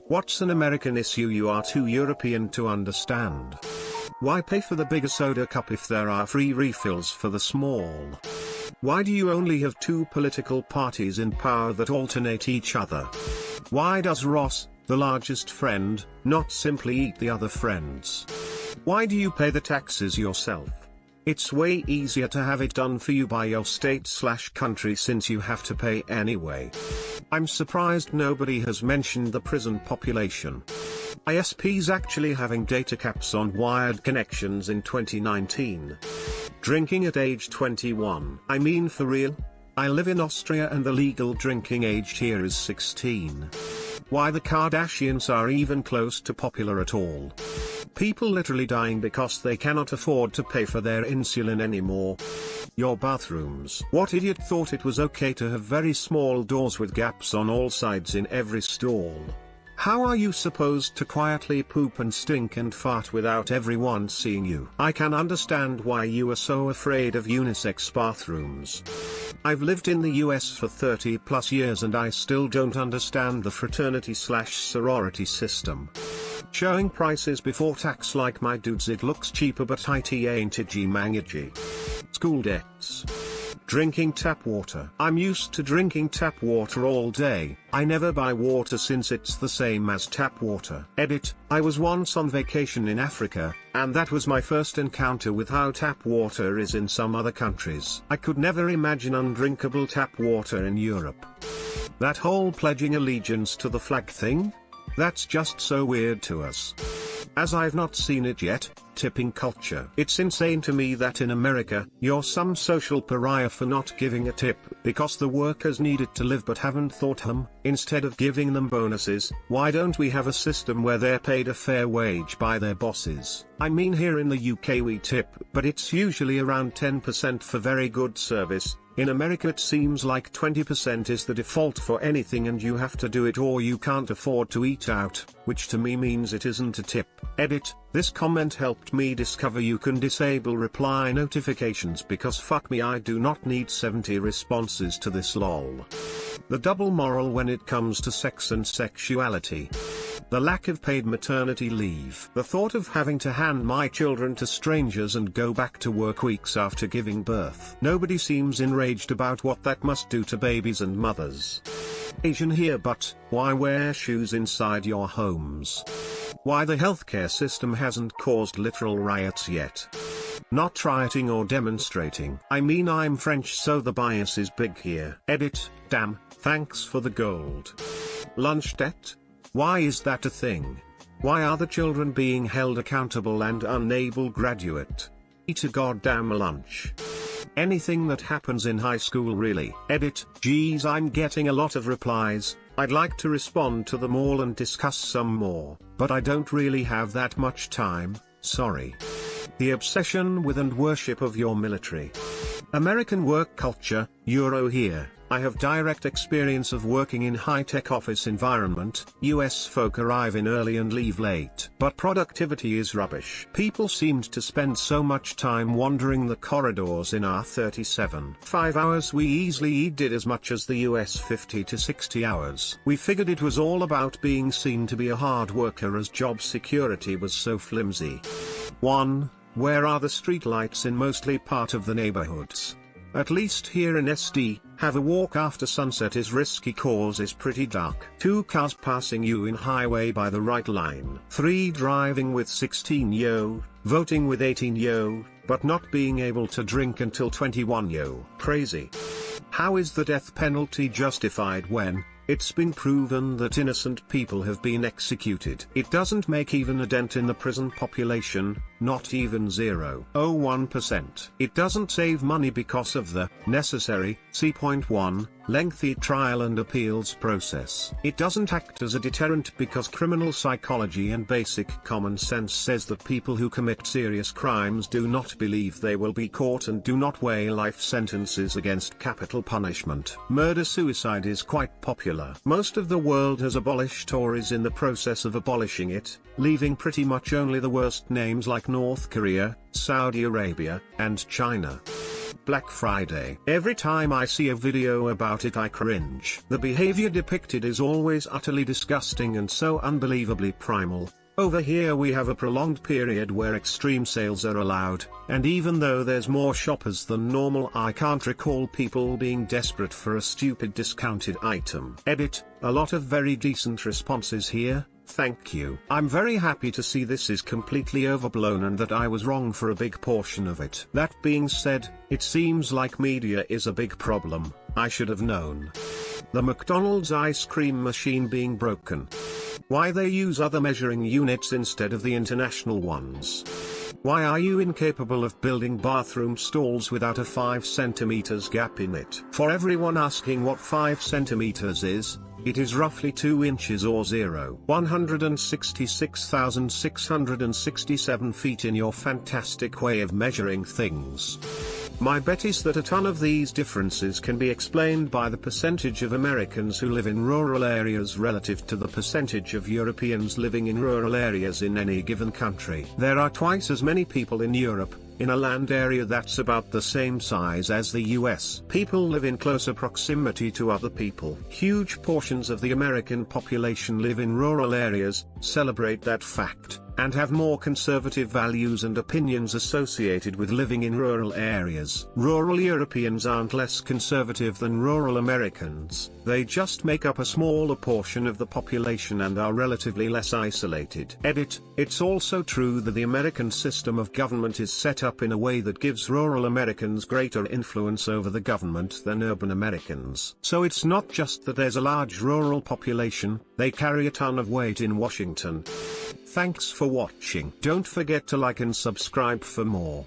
What's an American issue you are too European to understand? Why pay for the bigger soda cup if there are free refills for the small? Why do you only have two political parties in power that alternate each other? Why does Ross, the largest friend, not simply eat the other friends? Why do you pay the taxes yourself? It's way easier to have it done for you by your state/country since you have to pay anyway. I'm surprised nobody has mentioned the prison population. ISPs actually having data caps on wired connections in 2019. Drinking at age 21. I mean, for real? I live in Austria and the legal drinking age here is 16. Why the Kardashians are even close to popular at all. People literally dying because they cannot afford to pay for their insulin anymore. Your bathrooms. What idiot thought it was okay to have very small doors with gaps on all sides in every stall? How are you supposed to quietly poop and stink and fart without everyone seeing you? I can understand why you are so afraid of unisex bathrooms. I've lived in the US for 30 plus years and I still don't understand the fraternity/sorority system. Showing prices before tax like my dudes, it looks cheaper but it ain't mangy. School debts. Drinking tap water. I'm used to drinking tap water all day. I never buy water since it's the same as tap water. Edit. I was once on vacation in Africa, and that was my first encounter with how tap water is in some other countries. I could never imagine undrinkable tap water in Europe. That whole pledging allegiance to the flag thing? That's just so weird to us. As I've not seen it yet, tipping culture. It's insane to me that in America, you're some social pariah for not giving a tip, because the workers needed to live but haven't thought instead of giving them bonuses. Why don't we have a system where they're paid a fair wage by their bosses? I mean, here in the UK we tip, but it's usually around 10% for very good service. In America it seems like 20% is the default for anything and you have to do it or you can't afford to eat out, which to me means it isn't a tip. Edit. This comment helped me discover you can disable reply notifications because fuck me, I do not need 70 responses to this lol. The double moral when it comes to sex and sexuality. The lack of paid maternity leave. The thought of having to hand my children to strangers and go back to work weeks after giving birth. Nobody seems enraged about what that must do to babies and mothers. Asian here, but why wear shoes inside your homes? Why the healthcare system hasn't caused literal riots yet. Not rioting or demonstrating. I mean, I'm French so the bias is big here. Edit. Damn, thanks for the gold. Lunch debt? Why is that a thing? Why are the children being held accountable and unable graduate? Eat a goddamn lunch. Anything that happens in high school really. Edit. Geez, I'm getting a lot of replies. I'd like to respond to them all and discuss some more, but I don't really have that much time, sorry. The obsession with and worship of your military. American work culture, Euro here. I have direct experience of working in high-tech office environment. US folk arrive in early and leave late, but productivity is rubbish. People seemed to spend so much time wandering the corridors in our 37.5 hours. We easily did as much as the US 50 to 60 hours. We figured it was all about being seen to be a hard worker as job security was so flimsy. 1. Where are the streetlights in mostly part of the neighborhoods? At least here in SD, have a walk after sunset is risky cause is pretty dark. 2. Cars passing you in highway by the right line. 3. Driving with 16 yo, voting with 18 yo, but not being able to drink until 21 yo. Crazy. How is the death penalty justified when it's been proven that innocent people have been executed? It doesn't make even a dent in the prison population, not even 0.01%. It doesn't save money because of the necessary C.1 lengthy trial and appeals process. It doesn't act as a deterrent because criminal psychology and basic common sense says that people who commit serious crimes do not believe they will be caught and do not weigh life sentences against capital punishment. Murder-suicide is quite popular. Most of the world has abolished or is in the process of abolishing it, leaving pretty much only the worst names like North Korea, Saudi Arabia, and China. Black Friday. Every time I see a video about it I cringe. The behavior depicted is always utterly disgusting and so unbelievably primal. Over here we have a prolonged period where extreme sales are allowed, and even though there's more shoppers than normal I can't recall people being desperate for a stupid discounted item. Edit, a lot of very decent responses here, thank you. I'm very happy to see this is completely overblown and that I was wrong for a big portion of it. That being said, it seems like media is a big problem, I should have known. The McDonald's ice cream machine being broken. Why they use other measuring units instead of the international ones? Why are you incapable of building bathroom stalls without a 5 cm gap in it? For everyone asking what 5 cm is, it is roughly 2 inches or 166,667 feet in your fantastic way of measuring things. My bet is that a ton of these differences can be explained by the percentage of Americans who live in rural areas relative to the percentage of Europeans living in rural areas in any given country. There are twice as many people in Europe, in a land area that's about the same size as the US. People live in closer proximity to other people. Huge portions of the American population live in rural areas, celebrate that fact, and have more conservative values and opinions associated with living in rural areas. Rural Europeans aren't less conservative than rural Americans, they just make up a smaller portion of the population and are relatively less isolated. Edit, it's also true that the American system of government is set up in a way that gives rural Americans greater influence over the government than urban Americans. So it's not just that there's a large rural population, they carry a ton of weight in Washington. Thanks for watching. Don't forget to like and subscribe for more.